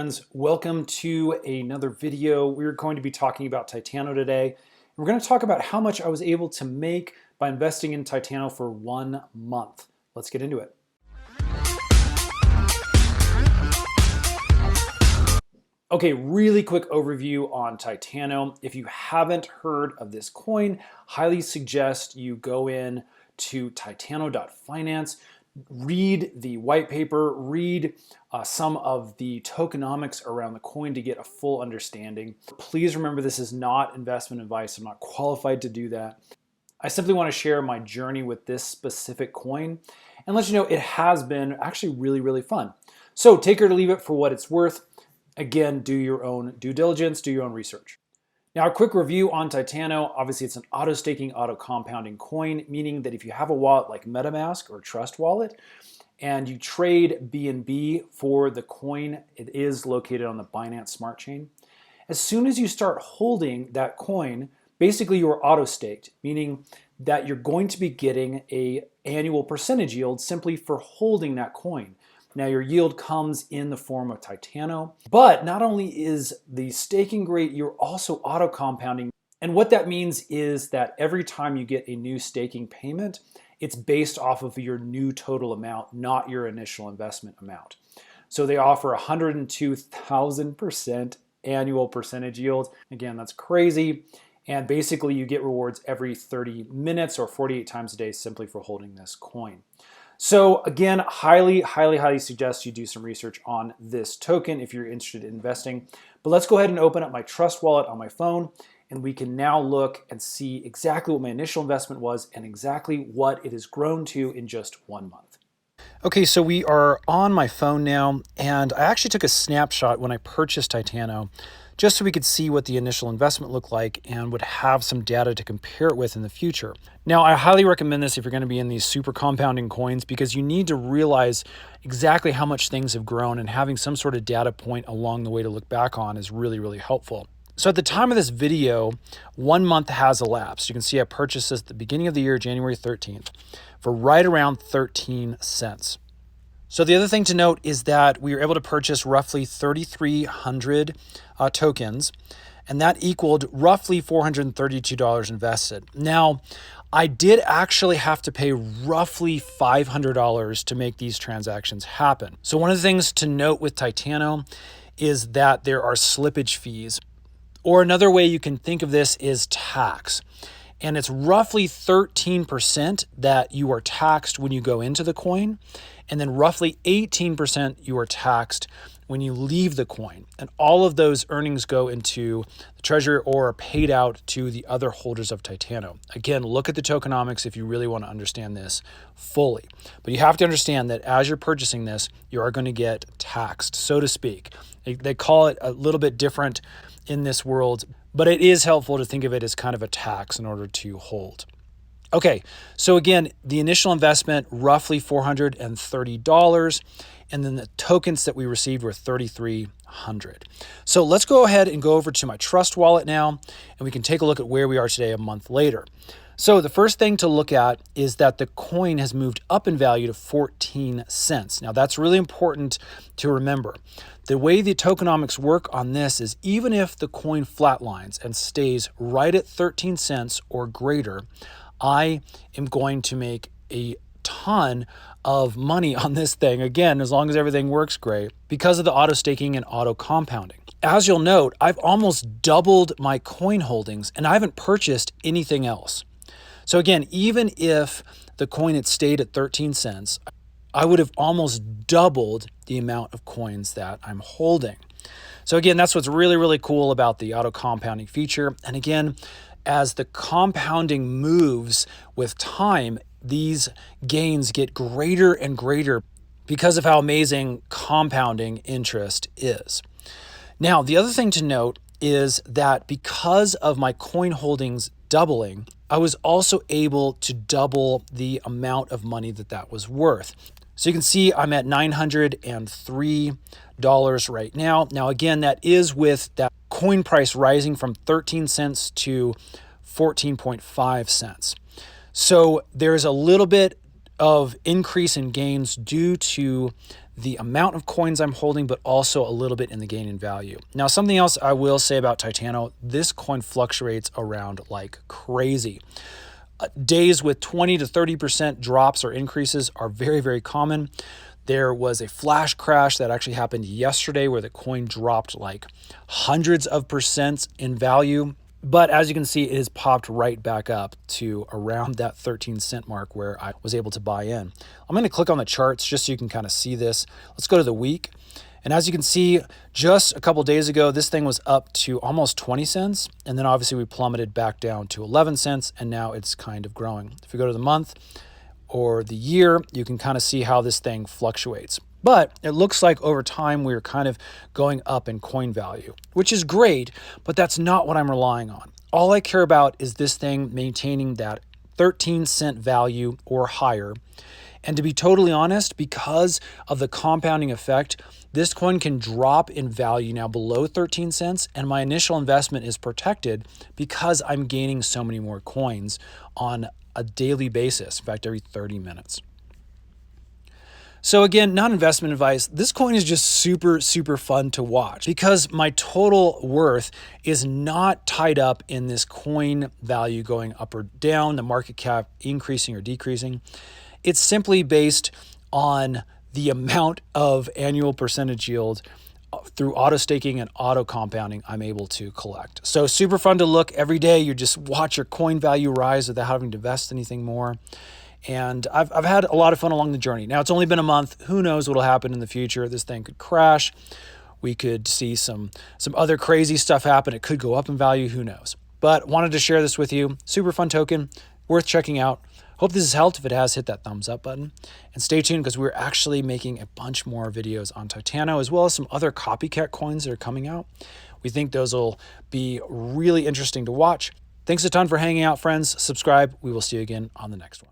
Friends, welcome to another video. We're going to be talking about Titano today. We're going to talk about how much I was able to make by investing in Titano for 1 month. Let's get into it. Okay, really quick overview on Titano. If you haven't heard of this coin, highly suggest you go in to titano.finance, read the white paper, read some of the tokenomics around the coin to get a full understanding. Please remember, this is not investment advice. I'm not qualified to do that. I simply want to share my journey with this specific coin and let you know it has been actually really fun. So take it or leave it for what it's worth. Again, do your own due diligence, do your own research. Now, a quick review on Titano. Obviously, it's an auto-staking, auto-compounding coin, meaning that if you have a wallet like MetaMask or Trust Wallet, and you trade BNB for the coin, it is located on the Binance Smart Chain. As soon as you start holding that coin, basically you're auto-staked, meaning that you're going to be getting an annual percentage yield simply for holding that coin. Now, your yield comes in the form of Titano, but not only is the staking great, you're also auto compounding. And what that means is that every time you get a new staking payment, it's based off of your new total amount, not your initial investment amount. So they offer 102,000% annual percentage yield. Again, that's crazy. And basically you get rewards every 30 minutes or 48 times a day simply for holding this coin. So again, highly suggest you do some research on this token if you're interested in investing. But let's go ahead and open up my Trust Wallet on my phone, and we can now look and see exactly what my initial investment was and exactly what it has grown to in just 1 month. Okay, so we are on my phone now, and I actually took a snapshot when I purchased Titano just so we could see what the initial investment looked like and would have some data to compare it with in the future. Now, I highly recommend this if you're going to be in these super compounding coins because you need to realize exactly how much things have grown, and having some sort of data point along the way to look back on is really helpful. So at the time of this video, 1 month has elapsed. You can see I purchased this at the beginning of the year, January 13th, for right around 13 cents. So the other thing to note is that we were able to purchase roughly 3,300 tokens, and that equaled roughly $432 invested. Now, I did actually have to pay roughly $500 to make these transactions happen. So one of the things to note with Titano is that there are slippage fees, or another way you can think of this is tax. And it's roughly 13% that you are taxed when you go into the coin, and then roughly 18% you are taxed when you leave the coin. And all of those earnings go into the treasury or are paid out to the other holders of Titano. Again, look at the tokenomics if you really want to understand this fully. But you have to understand that as you're purchasing this, you are going to get taxed, so to speak. They call it a little bit different in this world, but it is helpful to think of it as kind of a tax in order to hold. Okay, so again, the initial investment, roughly $430, and then the tokens that we received were 3,300. So let's go ahead and go over to my Trust Wallet now, and we can take a look at where we are today a month later. So the first thing to look at is that the coin has moved up in value to 14 cents. Now that's really important to remember. The way the tokenomics work on this is even if the coin flatlines and stays right at 13 cents or greater, I am going to make a ton of money on this thing, again, as long as everything works great, because of the auto staking and auto compounding. As you'll note, I've almost doubled my coin holdings and I haven't purchased anything else. So again, even if the coin had stayed at 13 cents, I would have almost doubled the amount of coins that I'm holding. So again, that's what's really cool about the auto compounding feature. And again, as the compounding moves with time, these gains get greater and greater because of how amazing compounding interest is. Now, the other thing to note is that because of my coin holdings doubling, I was also able to double the amount of money that was worth. So you can see I'm at $903 right now. Now, again, that is with that coin price rising from 13 cents to 14.5 cents. So there's a little bit of increase in gains due to the amount of coins I'm holding, but also a little bit in the gain in value. Now, something else I will say about Titano, this coin fluctuates around like crazy. Days with 20 to 30% drops or increases are very, very common. There was a flash crash that actually happened yesterday where the coin dropped like hundreds of percents in value. But as you can see, it has popped right back up to around that 13-cent mark where I was able to buy in. I'm going to click on the charts just so you can kind of see this. Let's go to the week. And as you can see, just a couple days ago, this thing was up to almost 20 cents. And then obviously we plummeted back down to 11 cents. And now it's kind of growing. If we go to the month or the year, you can kind of see how this thing fluctuates. But it looks like over time, we're kind of going up in coin value, which is great, but that's not what I'm relying on. All I care about is this thing maintaining that 13-cent value or higher. And to be totally honest, because of the compounding effect, this coin can drop in value now below 13 cents, and my initial investment is protected because I'm gaining so many more coins on a daily basis, in fact, every 30 minutes. So again, not investment advice. This coin is just super, super fun to watch because my total worth is not tied up in this coin value going up or down, the market cap increasing or decreasing. It's simply based on the amount of annual percentage yield through auto staking and auto compounding I'm able to collect. So super fun to look every day. You just watch your coin value rise without having to invest anything more. And I've had a lot of fun along the journey. Now, it's only been a month. Who knows what will happen in the future? This thing could crash. We could see some other crazy stuff happen. It could go up in value. Who knows? But wanted to share this with you. Super fun token. Worth checking out. Hope this has helped. If it has, hit that thumbs up button. And stay tuned because we're actually making a bunch more videos on Titano as well as some other copycat coins that are coming out. We think those will be really interesting to watch. Thanks a ton for hanging out, friends. Subscribe. We will see you again on the next one.